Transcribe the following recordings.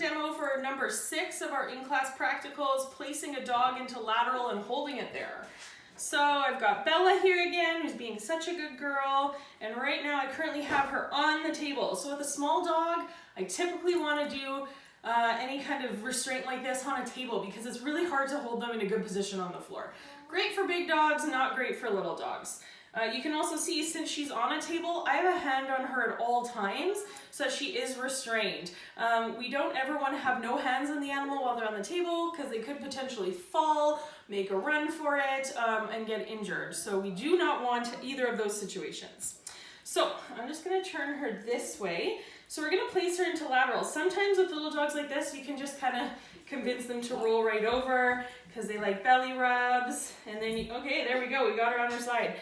demo for number 6 of our in-class practicals, placing a dog into lateral and holding it there. So I've got Bella here again, who's being such a good girl, and right now I currently have her on the table. So with a small dog, I typically want to do any kind of restraint like this on a table because it's really hard to hold them in a good position on the floor. Great for big dogs, not great for little dogs. You can also see, since she's on a table, I have a hand on her at all times so that she is restrained. We don't ever want to have no hands on the animal while they're on the table because they could potentially fall, make a run for it, and get injured. So we do not want either of those situations. So I'm just going to turn her this way. So we're going to place her into lateral. Sometimes with little dogs like this, you can just kind of convince them to roll right over because they like belly rubs. And then, okay, there we go. We got her on her side.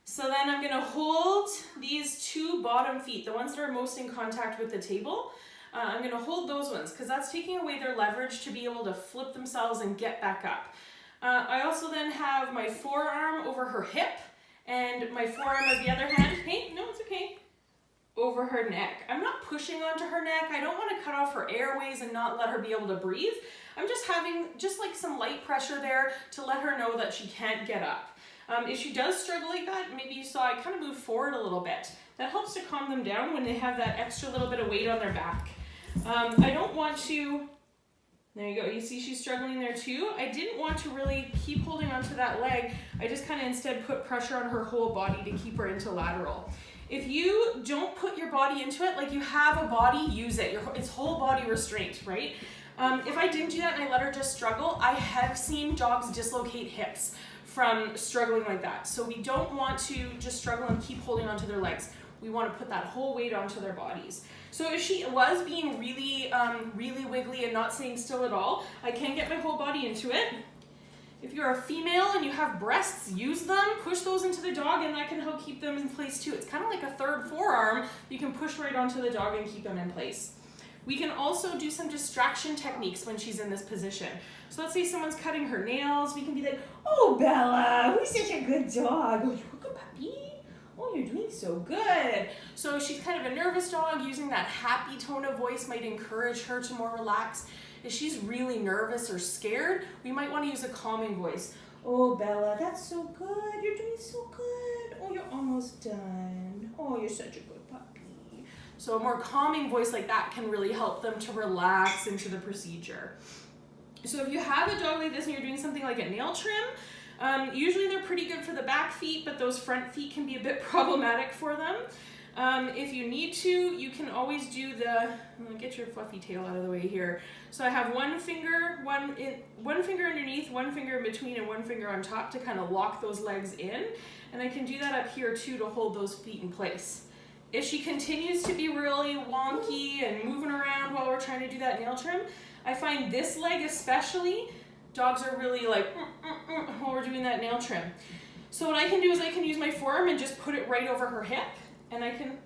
So then I'm going to hold these 2 bottom feet, the ones that are most in contact with the table. I'm going to hold those ones because that's taking away their leverage to be able to flip themselves and get back up. I also then have my forearm over her hip and my forearm of the other hand, hey, no, it's okay, over her neck. I'm not pushing onto her neck. I don't want to cut off her airways and not let her be able to breathe. I'm just having like some light pressure there to let her know that she can't get up. If she does struggle like that, maybe you saw I kind of moved forward a little bit. That helps to calm them down when they have that extra little bit of weight on their back. I don't want to, there you go, you see she's struggling there too. I didn't want to really keep holding onto that leg. I just kind of instead put pressure on her whole body to keep her into lateral. If you don't put your body into it, like you have a body, use it. It's whole body restraint, right? If I didn't do that and I let her just struggle, I have seen dogs dislocate hips from struggling like that. So we don't want to just struggle and keep holding onto their legs. We want to put that whole weight onto their bodies. So if she was being really, really wiggly and not staying still at all, I can get my whole body into it. If you're a female and you have breasts, use them, push those into the dog, and that can help keep them in place too. It's kind of like a third forearm. You can push right onto the dog and keep them in place. We can also do some distraction techniques when she's in this position. So let's say someone's cutting her nails. We can be like, oh, Bella, who's such a good dog? Oh, you're a good puppy. Oh, you're doing so good. So she's kind of a nervous dog. Using that happy tone of voice might encourage her to more relax. If she's really nervous or scared, we might want to use a calming voice. Oh, Bella, that's so good. You're doing so good. Oh, you're almost done. Oh, you're such a good puppy. So a more calming voice like that can really help them to relax into the procedure. So if you have a dog like this and you're doing something like a nail trim, usually they're pretty good for the back feet, but those front feet can be a bit problematic for them. If you need to, you can always do get your fluffy tail out of the way here. So I have one finger underneath, one finger in between, and one finger on top to kind of lock those legs in. And I can do that up here too to hold those feet in place. If she continues to be really wonky and moving around while we're trying to do that nail trim, I find this leg especially, dogs are really like, while we're doing that nail trim. So what I can do is I can use my forearm and just put it right over her hip, and I can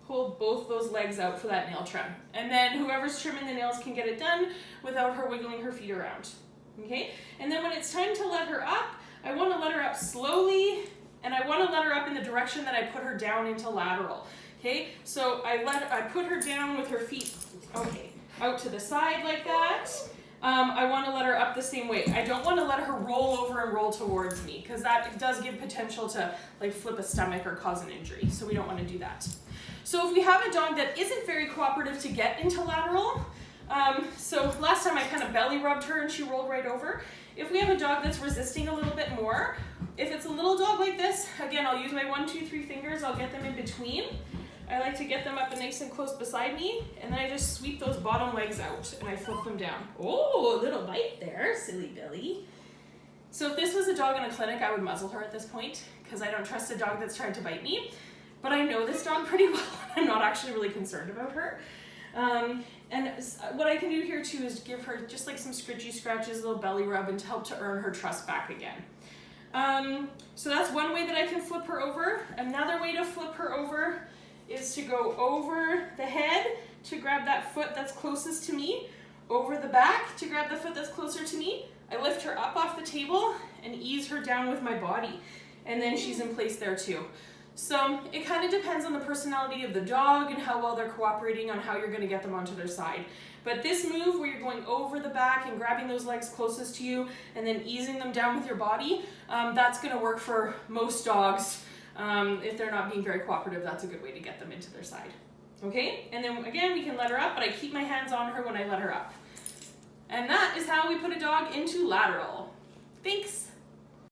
hold both those legs out for that nail trim. And then whoever's trimming the nails can get it done without her wiggling her feet around. Okay? And then when it's time to let her up, I want to let her up slowly, and I want to let her up in the direction that I put her down into lateral. Okay, so I put her down with her feet, okay, out to the side like that. I want to let her up the same way. I don't want to let her roll over and roll towards me because that does give potential to like flip a stomach or cause an injury. So we don't want to do that. So if we have a dog that isn't very cooperative to get into lateral, so last time I kind of belly rubbed her and she rolled right over. If we have a dog that's resisting a little bit more, if it's a little dog like this, again, I'll use my 1, 2, 3 fingers. I'll get them in between. I like to get them up and nice and close beside me, and then I just sweep those bottom legs out and I flip them down. Oh, a little bite there, silly Billy. So if this was a dog in a clinic, I would muzzle her at this point because I don't trust a dog that's trying to bite me. But I know this dog pretty well. I'm not actually really concerned about her. And what I can do here too is give her just like some scritchy scratches, a little belly rub, and to help to earn her trust back again. So that's one way that I can flip her over. Another way to flip her over is to go over the head to grab that foot that's closest to me, over the back to grab the foot that's closer to me. I lift her up off the table and ease her down with my body, and then she's in place there too. So it kind of depends on the personality of the dog and how well they're cooperating on how you're going to get them onto their side. But this move where you're going over the back and grabbing those legs closest to you and then easing them down with your body, that's going to work for most dogs. If they're not being very cooperative, that's a good way to get them into their side. Okay, and then again, we can let her up, but I keep my hands on her when I let her up. And that is how we put a dog into lateral. Thanks.